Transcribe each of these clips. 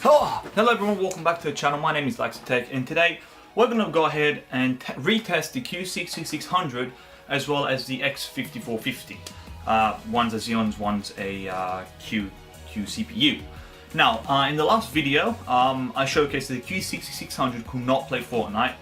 Hello everyone, welcome back to the channel. My name is Tech, and today we're going to go ahead and retest the Q6600 as well as the X5450. One's a Xeons, one's a Q CPU. Now, in the last video, I showcased that the Q6600 could not play Fortnite.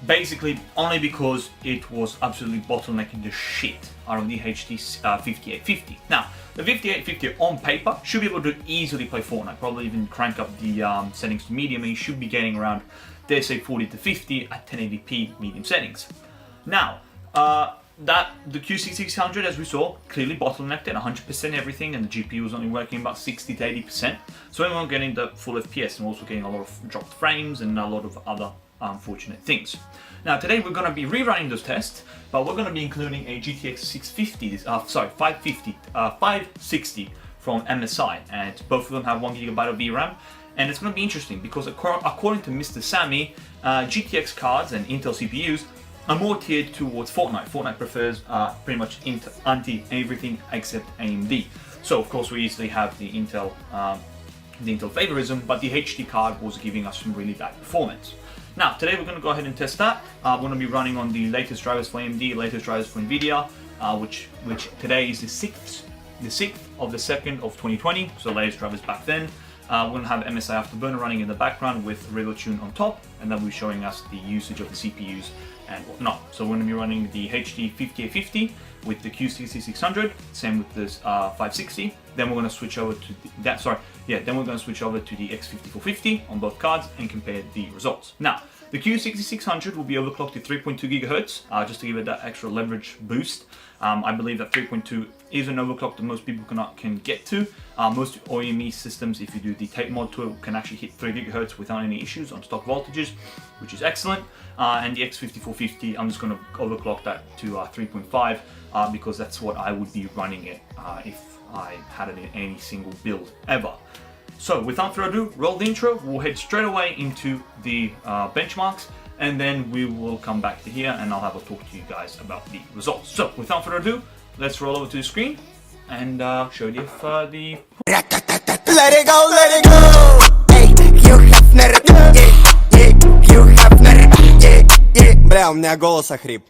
Basically, only because it was absolutely bottlenecking the shit out of the HD 5850. Now, the 5850 on paper should be able to easily play Fortnite, probably even crank up the settings to medium, and you should be getting around, dare say, 40 to 50 at 1080p medium settings. Now, the Q6600, as we saw, clearly bottlenecked at 100% everything, and the GPU was only working about 60 to 80%. So we weren't getting the full FPS, and also getting a lot of dropped frames and a lot of other unfortunate things. Now today we're going to be rerunning those tests, but we're going to be including a GTX 560 from MSI, and both of them have 1 GB of VRAM. And it's going to be interesting because according to Mr. Sammy, GTX cards and Intel CPUs are more tiered towards Fortnite. Fortnite prefers pretty much anti-everything except AMD. So of course we easily have the Intel favorism, but the HD card was giving us some really bad performance. Now, today we're going to go ahead and test that. We're going to be running on the latest drivers for AMD, latest drivers for Nvidia, which today is the 6th of the 2nd of 2020, so the latest drivers back then. We're going to have MSI Afterburner running in the background with RiverTune on top, and then we'll be showing us the usage of the CPUs and whatnot. So we're going to be running the HD 5850 with the Q6600, same with this 560. Then we're going to switch over to then we're going to switch over to the X5450 on both cards and compare the results. Now, the Q6600 will be overclocked to 3.2 GHz, just to give it that extra leverage boost. I believe that 3.2 is an overclock that most people can get to. Most OEM systems, if you do the tape mod to it, can actually hit 3 GHz without any issues on stock voltages, which is excellent. And the X5450, I'm just going to overclock that to 3.5 because that's what I would be running it if I had it in any single build ever. So without further ado, roll the intro. We'll head straight away into the benchmarks, and then we will come back to here and I'll have a talk to you guys about the results. So without further ado, let's roll over to the screen and show you if the... Let it go, let it go. Hey, you have nerve, you have nerve, Бля, у меня голос охрип.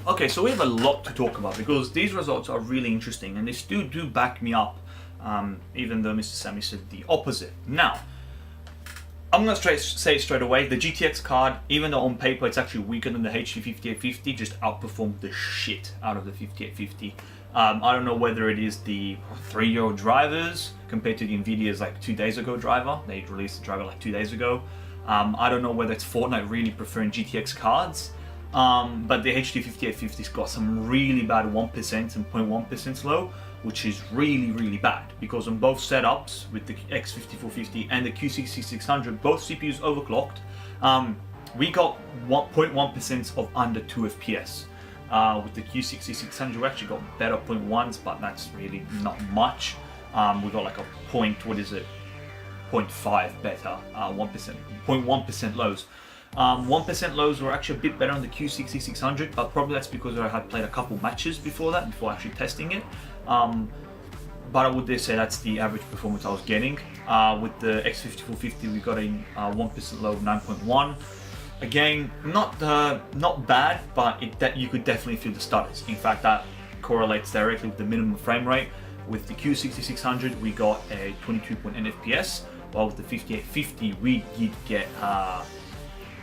Okay, so we have a lot to talk about because these results are really interesting and they still do back me up, even though Mr. Sammy said the opposite. Now, I'm going to say straight away, the GTX card, even though on paper it's actually weaker than the HD 5850, just outperformed the shit out of the 5850. I don't know whether it is the 3-year-old drivers compared to the Nvidia's like 2 days ago driver. They released the driver like 2 days ago. I don't know whether it's Fortnite really preferring GTX cards. But the HD 5850's got some really bad 1% and 0.1% low, which is really bad, because on both setups with the X5450 and the Q6600, both CPUs overclocked, we got 0.1% of under 2 FPS. With the Q6600 we actually got better 0.1s, but that's really not much. We got like a 0.5 better, 0.1% lows. 1% lows were actually a bit better on the Q6600, but probably that's because I had played a couple matches before that, before actually testing it. but I would dare say that's the average performance I was getting. With the X5450, we got a 1% low of 9.1. Again, not bad, but that you could definitely feel the stutters. In fact, that correlates directly with the minimum frame rate. With the Q6600, we got a 22.8 FPS, while with the 5850, we did get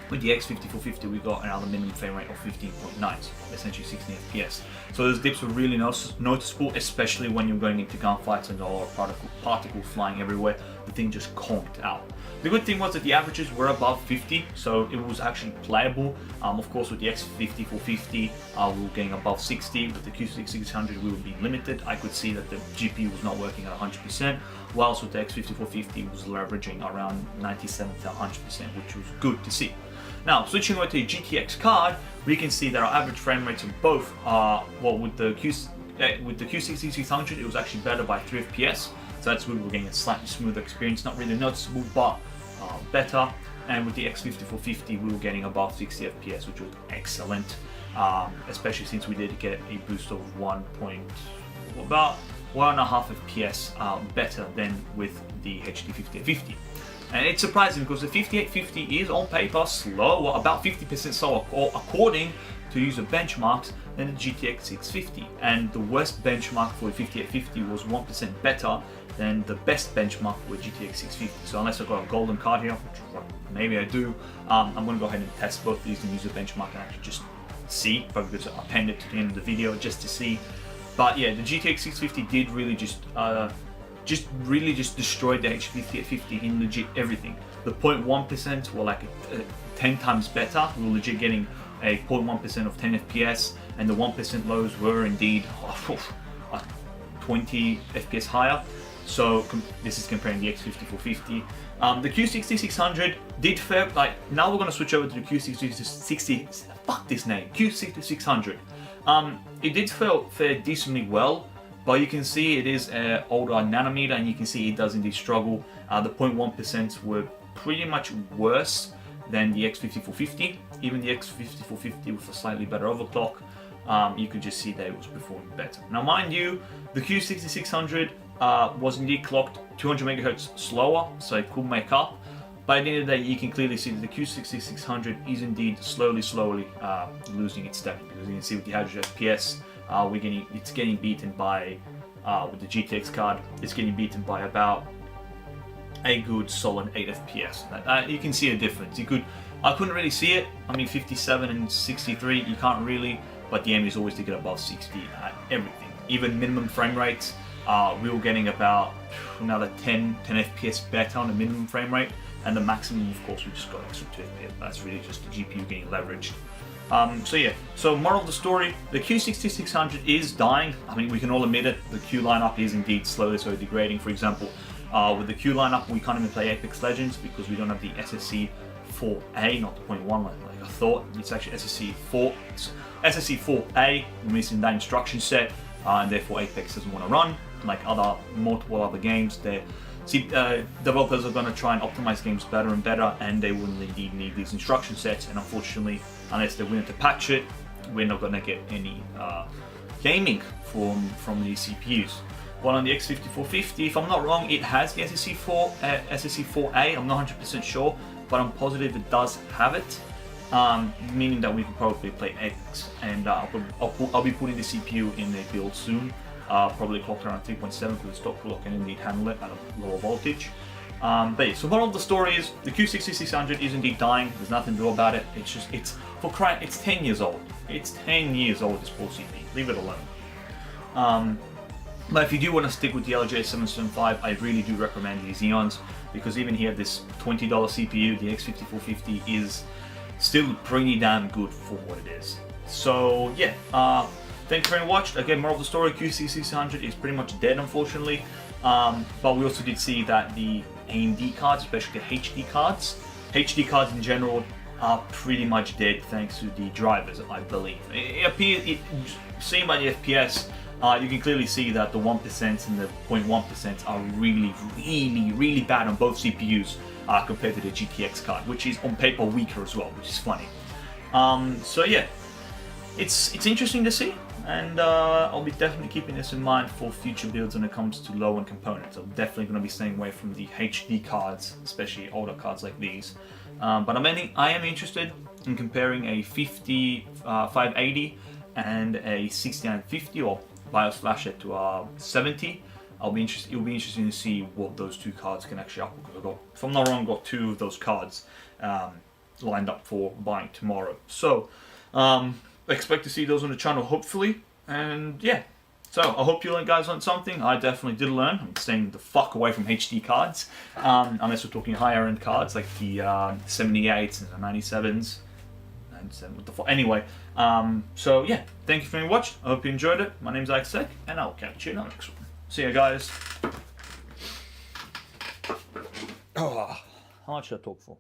with the X5450, we got another minimum frame rate of 15.9, so essentially 16 FPS. So those dips were really noticeable, especially when you're going into gunfights and all particles flying everywhere. The thing just conked out. The good thing was that the averages were above 50, so it was actually playable. Of course, with the X5450, we were getting above 60. With the Q6600, we would be limited. I could see that the GPU was not working at 100%, whilst with the X5450 was leveraging around 97 to 100%, which was good to see. Now, switching over to a GTX card, we can see that our average frame rates of both are, well, with the Q6600, it was actually better by 3 FPS. So that's good, we're getting a slightly smoother experience, not really noticeable, but better. And with the X5450, we were getting above 60 FPS, which was excellent, especially since we did get a boost of about 1.5 FPS better than with the HD 5850. And it's surprising because the 5850 is on paper slower, about 50% slower according to user benchmarks than the GTX 650. And the worst benchmark for the 5850 was 1% better than the best benchmark for GTX 650. So unless I've got a golden card here, which maybe I do, I'm going to go ahead and test both these in user benchmark and actually just see if I could append it to the end of the video just to see. But yeah, the GTX 650 did really just destroyed the HD5850 in legit everything. The 0.1% were like 10 times better. We were legit getting a 0.1% of 10 FPS, and the 1% lows were indeed 20 FPS higher. So this is comparing the X5450. The Q6600 did fare like. Now we're gonna switch over to the Q6600. Fuck this name, Q6600. It did fare decently well. But you can see it is an older nanometer, and you can see it does indeed struggle. The 0.1% were pretty much worse than the X5450. Even the X5450 with a slightly better overclock, you could just see that it was performing better. Now mind you, the Q6600 was indeed clocked 200 MHz slower, so it could make up. But at the end of the day, you can clearly see that the Q6600 is indeed slowly losing its step. As you can see with the average FPS, it's getting beaten by, with the GTX card, it's getting beaten by about a good solid 8 FPS. You can see a difference. I couldn't really see it. I mean, 57 and 63, you can't really, but the aim is always to get above 60 at everything. Even minimum frame rates, we were getting about another 10 FPS better on the minimum frame rate, and the maximum, of course, we just got extra 2 FPS. That's really just the GPU getting leveraged. So moral of the story, the Q6600 is dying. I mean, we can all admit it, the Q lineup is indeed slowly degrading. For example, with the Q lineup, we can't even play Apex Legends because we don't have the SSC 4A, not the 0.1 like I thought. It's actually SSC 4A, we're missing that instruction set, and therefore Apex doesn't want to run. Like multiple other games, developers are going to try and optimize games better and better, and they will indeed need these instruction sets. And unfortunately, unless they're willing to patch it, we're not going to get any gaming from these CPUs. While on the X5450, if I'm not wrong, it has the SSC 4A. I'm not 100% sure, but I'm positive it does have it, meaning that we can probably play Apex. And I'll be putting the CPU in a build soon. Probably clocked around 3.7 because the stock clock can indeed handle it at a lower voltage. But yeah, so moral of the story is the Q6600 is indeed dying. There's nothing to do about it. It's 10 years old. It's 10 years old, this poor CPU. Leave it alone. But if you do want to stick with the LJ775, I really do recommend the Xeons, because even here, this $20 CPU, the X5450, is still pretty damn good for what it is. So yeah, thanks for watching. Again, moral of the story, Q6600 is pretty much dead, unfortunately. But we also did see that the AMD cards, especially the HD cards in general, are pretty much dead thanks to the drivers, I believe. Seen by the FPS, you can clearly see that the 1% and the 0.1% are really bad on both CPUs compared to the GTX card, which is on paper weaker as well, which is funny. So yeah, it's interesting to see. and I'll be definitely keeping this in mind for future builds when it comes to low-end components. I'm definitely going to be staying away from the HD cards, especially older cards like these. But I am interested in comparing a 580 and a 6950, or BIOS flash it to 70. It'll be interesting to see what those two cards can actually output, because I've got, if I'm not wrong, got two of those cards lined up for buying tomorrow. So expect to see those on the channel, hopefully. And yeah, so I hope you guys learned something. I definitely did learn. I'm staying the fuck away from HD cards, unless we're talking higher end cards like the 78s and the 97s. What the fuck? Anyway, so yeah, thank you for watching. I hope you enjoyed it. My name's Isaac, and I'll catch you in the next one. See ya, guys. Oh, how much should I talk for?